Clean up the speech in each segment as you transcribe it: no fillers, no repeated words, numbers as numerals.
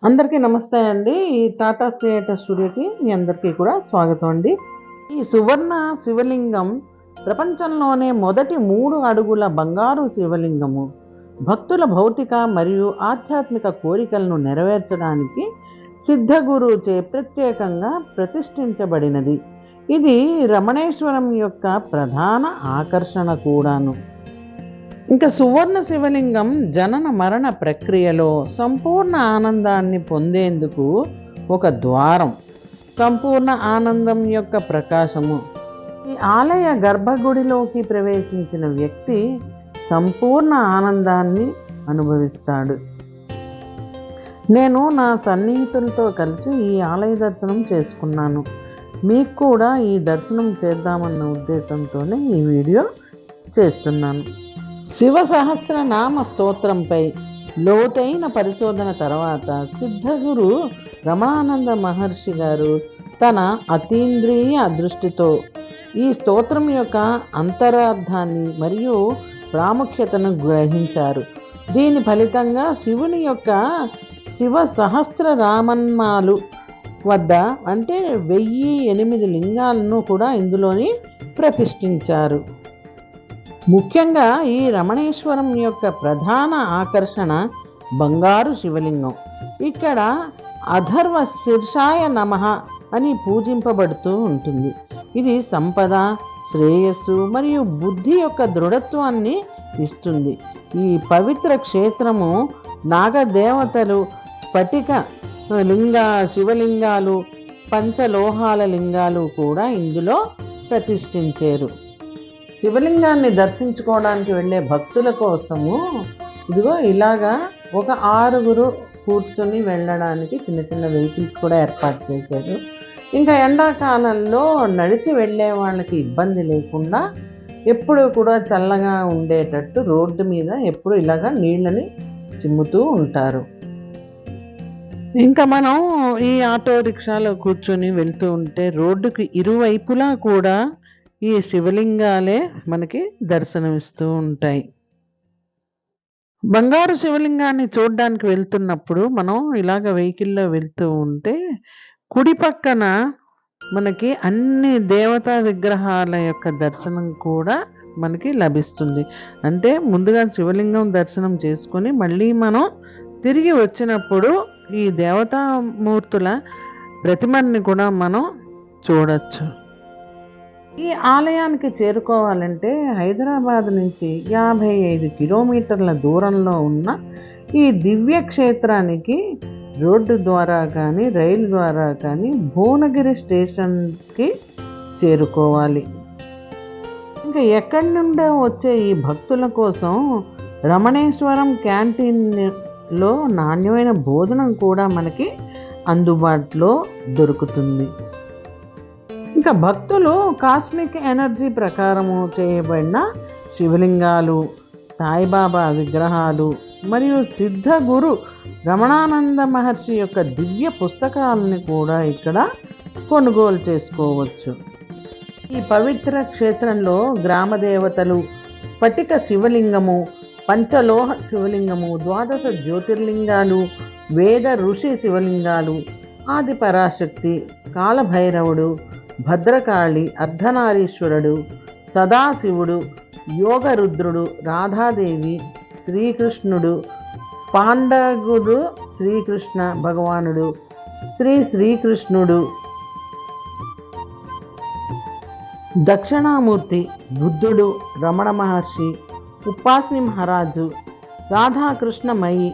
అందరికీ నమస్తే అండి. ఈ టాటా క్రియేటర్ స్టూడియోకి మీ అందరికీ కూడా స్వాగతం అండి. ఈ సువర్ణ శివలింగం ప్రపంచంలోనే మొదటి 3 అడుగుల బంగారు శివలింగము. భక్తుల భౌతిక మరియు ఆధ్యాత్మిక కోరికలను నెరవేర్చడానికి సిద్ధగురుచే ప్రత్యేకంగా ప్రతిష్ఠించబడినది. ఇది రమణేశ్వరం యొక్క ప్రధాన ఆకర్షణ కూడాను. ఇంకా సువర్ణ శివలింగం జనన మరణ ప్రక్రియలో సంపూర్ణ ఆనందాన్ని పొందేందుకు ఒక ద్వారం, సంపూర్ణ ఆనందం యొక్క ప్రకాశము. ఈ ఆలయ గర్భగుడిలోకి ప్రవేశించిన వ్యక్తి సంపూర్ణ ఆనందాన్ని అనుభవిస్తాడు. నేను నా సన్నిహితులతో కలిసి ఈ ఆలయ దర్శనం చేసుకున్నాను. మీకు కూడా ఈ దర్శనం చేద్దామన్న ఉద్దేశంతోనే ఈ వీడియో చేస్తున్నాను. శివ సహస్రనామ స్తోత్రంపై లోతైన పరిశోధన తర్వాత సిద్ధగురు రమణానంద మహర్షి గారు తన అతీంద్రియ దృష్టితో ఈ స్తోత్రం యొక్క అంతరార్థాన్ని మరియు ప్రాముఖ్యతను గ్రహించారు. దీని ఫలితంగా శివుని యొక్క శివ సహస్రనామాలు వద్ద అంటే 1008 లింగాలను కూడా ఇందులోని ప్రతిష్ఠించారు. ముఖ్యంగా ఈ రమణేశ్వరం యొక్క ప్రధాన ఆకర్షణ బంగారు శివలింగం. ఇక్కడ అధర్వ శీర్షాయ నమః అని పూజింపబడుతూ ఉంటుంది. ఇది సంపద, శ్రేయస్సు మరియు బుద్ధి యొక్క దృఢత్వాన్ని ఇస్తుంది. ఈ పవిత్ర క్షేత్రము నాగదేవతలు, స్ఫటిక శివలింగాలు, పంచలోహాల లింగాలు కూడా ఇందులో ప్రతిష్ఠించారు. శివలింగాన్ని దర్శించుకోవడానికి వెళ్ళే భక్తుల కోసము ఇదిగో ఇలాగా ఒక 6 కూర్చొని వెళ్ళడానికి చిన్న చిన్న వెహికల్స్ కూడా ఏర్పాటు చేశారు. ఇంకా ఎండాకాలంలో నడిచి వెళ్ళే వాళ్ళకి ఇబ్బంది లేకుండా ఎప్పుడు కూడా చల్లగా ఉండేటట్టు రోడ్డు మీద ఎప్పుడు ఇలాగా నీళ్ళని చిమ్ముతూ ఉంటారు. ఇంకా మనం ఈ ఆటో రిక్షాలో కూర్చొని వెళ్తూ ఉంటే రోడ్డుకి ఇరువైపులా కూడా ఈ శివలింగాలే మనకి దర్శనమిస్తూ ఉంటాయి. బంగారు శివలింగాన్ని చూడడానికి వెళ్తున్నప్పుడు మనం ఇలాగ వెహికల్లో వెళ్తూ ఉంటే కుడి పక్కన మనకి అన్ని దేవతా విగ్రహాల యొక్క దర్శనం కూడా మనకి లభిస్తుంది. అంటే ముందుగా శివలింగం దర్శనం చేసుకొని మళ్ళీ మనం తిరిగి వచ్చినప్పుడు ఈ దేవతామూర్తుల ప్రతిమని కూడా మనం చూడొచ్చు. ఈ ఆలయానికి చేరుకోవాలంటే హైదరాబాద్ నుంచి 55 కిలోమీటర్ల దూరంలో ఉన్న ఈ దివ్య క్షేత్రానికి రోడ్డు ద్వారా కానీ రైలు ద్వారా కానీ భువనగిరి స్టేషన్కి చేరుకోవాలి. ఇంకా ఎక్కడి నుండో వచ్చే ఈ భక్తుల కోసం రమణేశ్వరం క్యాంటీన్లో నాణ్యమైన భోజనం కూడా మనకి అందుబాటులో దొరుకుతుంది. ఇంకా భక్తులు కాస్మిక్ ఎనర్జీ ప్రకారము చేయబడిన శివలింగాలు, సాయిబాబా విగ్రహాలు మరియు సిద్ధగురు రమణానంద మహర్షి యొక్క దివ్య పుస్తకాలని కూడా ఇక్కడ కొనుగోలు చేసుకోవచ్చు. ఈ పవిత్ర క్షేత్రంలో గ్రామ దేవతలు, స్ఫటిక శివలింగము, పంచలోహ శివలింగము, 12 జ్యోతిర్లింగాలు, వేద ఋషి శివలింగాలు, ఆది పరాశక్తి, కాలభైరవుడు, భద్రకాళి, అర్ధనారీశ్వరుడు, సదాశివుడు, యోగరుద్రుడు, రాధాదేవి, శ్రీకృష్ణుడు, పాండవుడు, శ్రీకృష్ణ భగవానుడు, శ్రీకృష్ణుడు, దక్షిణామూర్తి, బుద్ధుడు, రమణ మహర్షి, ఉపాస్ని మహారాజు, రాధాకృష్ణమయి,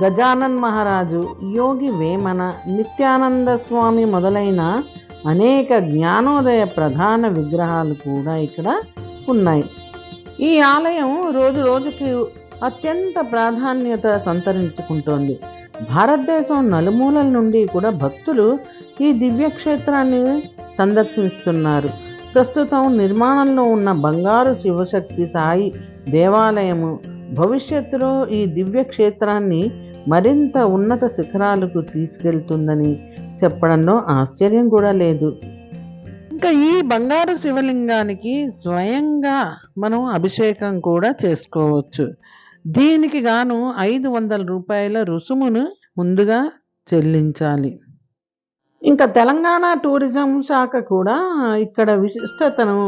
గజానన్ మహారాజు, యోగి వేమన, నిత్యానంద స్వామి మొదలైన అనేక జ్ఞానోదయ ప్రధాన విగ్రహాలు కూడా ఇక్కడ ఉన్నాయి. ఈ ఆలయం రోజు రోజుకి అత్యంత ప్రాధాన్యత సంతరించుకుంటోంది. భారతదేశం నలుమూలల నుండి కూడా భక్తులు ఈ దివ్యక్షేత్రాన్ని సందర్శిస్తున్నారు. ప్రస్తుతం నిర్మాణంలో ఉన్న బంగారు శివశక్తి సాయి దేవాలయము భవిష్యత్తులో ఈ దివ్యక్షేత్రాన్ని మరింత ఉన్నత శిఖరాలకు తీసుకెళ్తుందని చెప్పడంలో ఆశ్చర్యం కూడా లేదు. ఇంకా ఈ బంగారు శివలింగానికి స్వయంగా మనం అభిషేకం కూడా చేసుకోవచ్చు. దీనికి గాను 500 రూపాయల రుసుమును ముందుగా చెల్లించాలి. ఇంకా తెలంగాణ టూరిజం శాఖ కూడా ఇక్కడ విశిష్టతను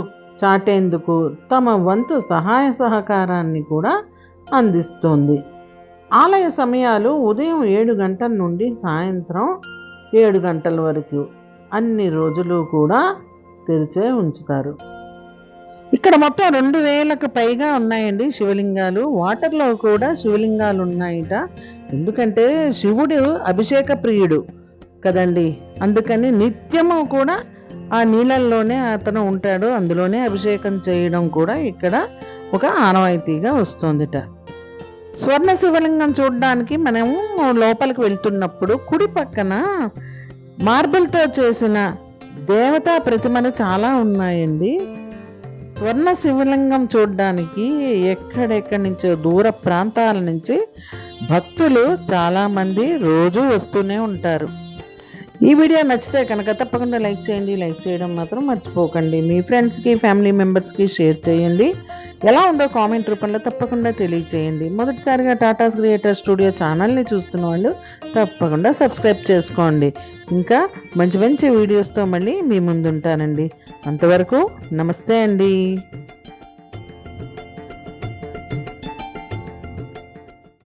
చాటేందుకు తమ వంతు సహాయ సహకారాన్ని కూడా అందిస్తుంది. ఆలయ సమయాలు ఉదయం 7 గంటల నుండి సాయంత్రం 7 గంటల వరకు అన్ని రోజులు కూడా తెరిచే ఉంచుతారు. ఇక్కడ మొత్తం 2000కు పైగా ఉన్నాయండి శివలింగాలు. వాటర్లో కూడా శివలింగాలు ఉన్నాయిట. ఎందుకంటే శివుడు అభిషేక ప్రియుడు కదండి, అందుకని నిత్యము కూడా ఆ నీళ్ళల్లోనే అతను ఉంటాడు. అందులోనే అభిషేకం చేయడం కూడా ఇక్కడ ఒక ఆనవాయితీగా వస్తుందిట. స్వర్ణ శివలింగం చూడడానికి మనము లోపలికి వెళ్తున్నప్పుడు కుడి పక్కన మార్బుల్తో చేసిన దేవతా ప్రతిమలు చాలా ఉన్నాయండి. స్వర్ణ శివలింగం చూడడానికి ఎక్కడెక్కడి నుంచో దూర ప్రాంతాల నుంచి భక్తులు చాలామంది రోజు వస్తూనే ఉంటారు. ఈ వీడియో నచ్చితే కనుక తప్పకుండా లైక్ చేయండి. లైక్ చేయడం మాత్రం మర్చిపోకండి. మీ ఫ్రెండ్స్కి, ఫ్యామిలీ మెంబర్స్కి షేర్ చేయండి. ఎలా ఉందో కామెంట్ రూపంలో తప్పకుండా తెలియచేయండి. మొదటిసారిగా టాటాస్ క్రియేటర్ స్టూడియో ఛానల్ని చూస్తున్న వాళ్ళు తప్పకుండా సబ్స్క్రైబ్ చేసుకోండి. ఇంకా మంచి మంచి వీడియోస్తో మళ్ళీ మీ ముందుంటానండి. అంతవరకు నమస్తే అండి.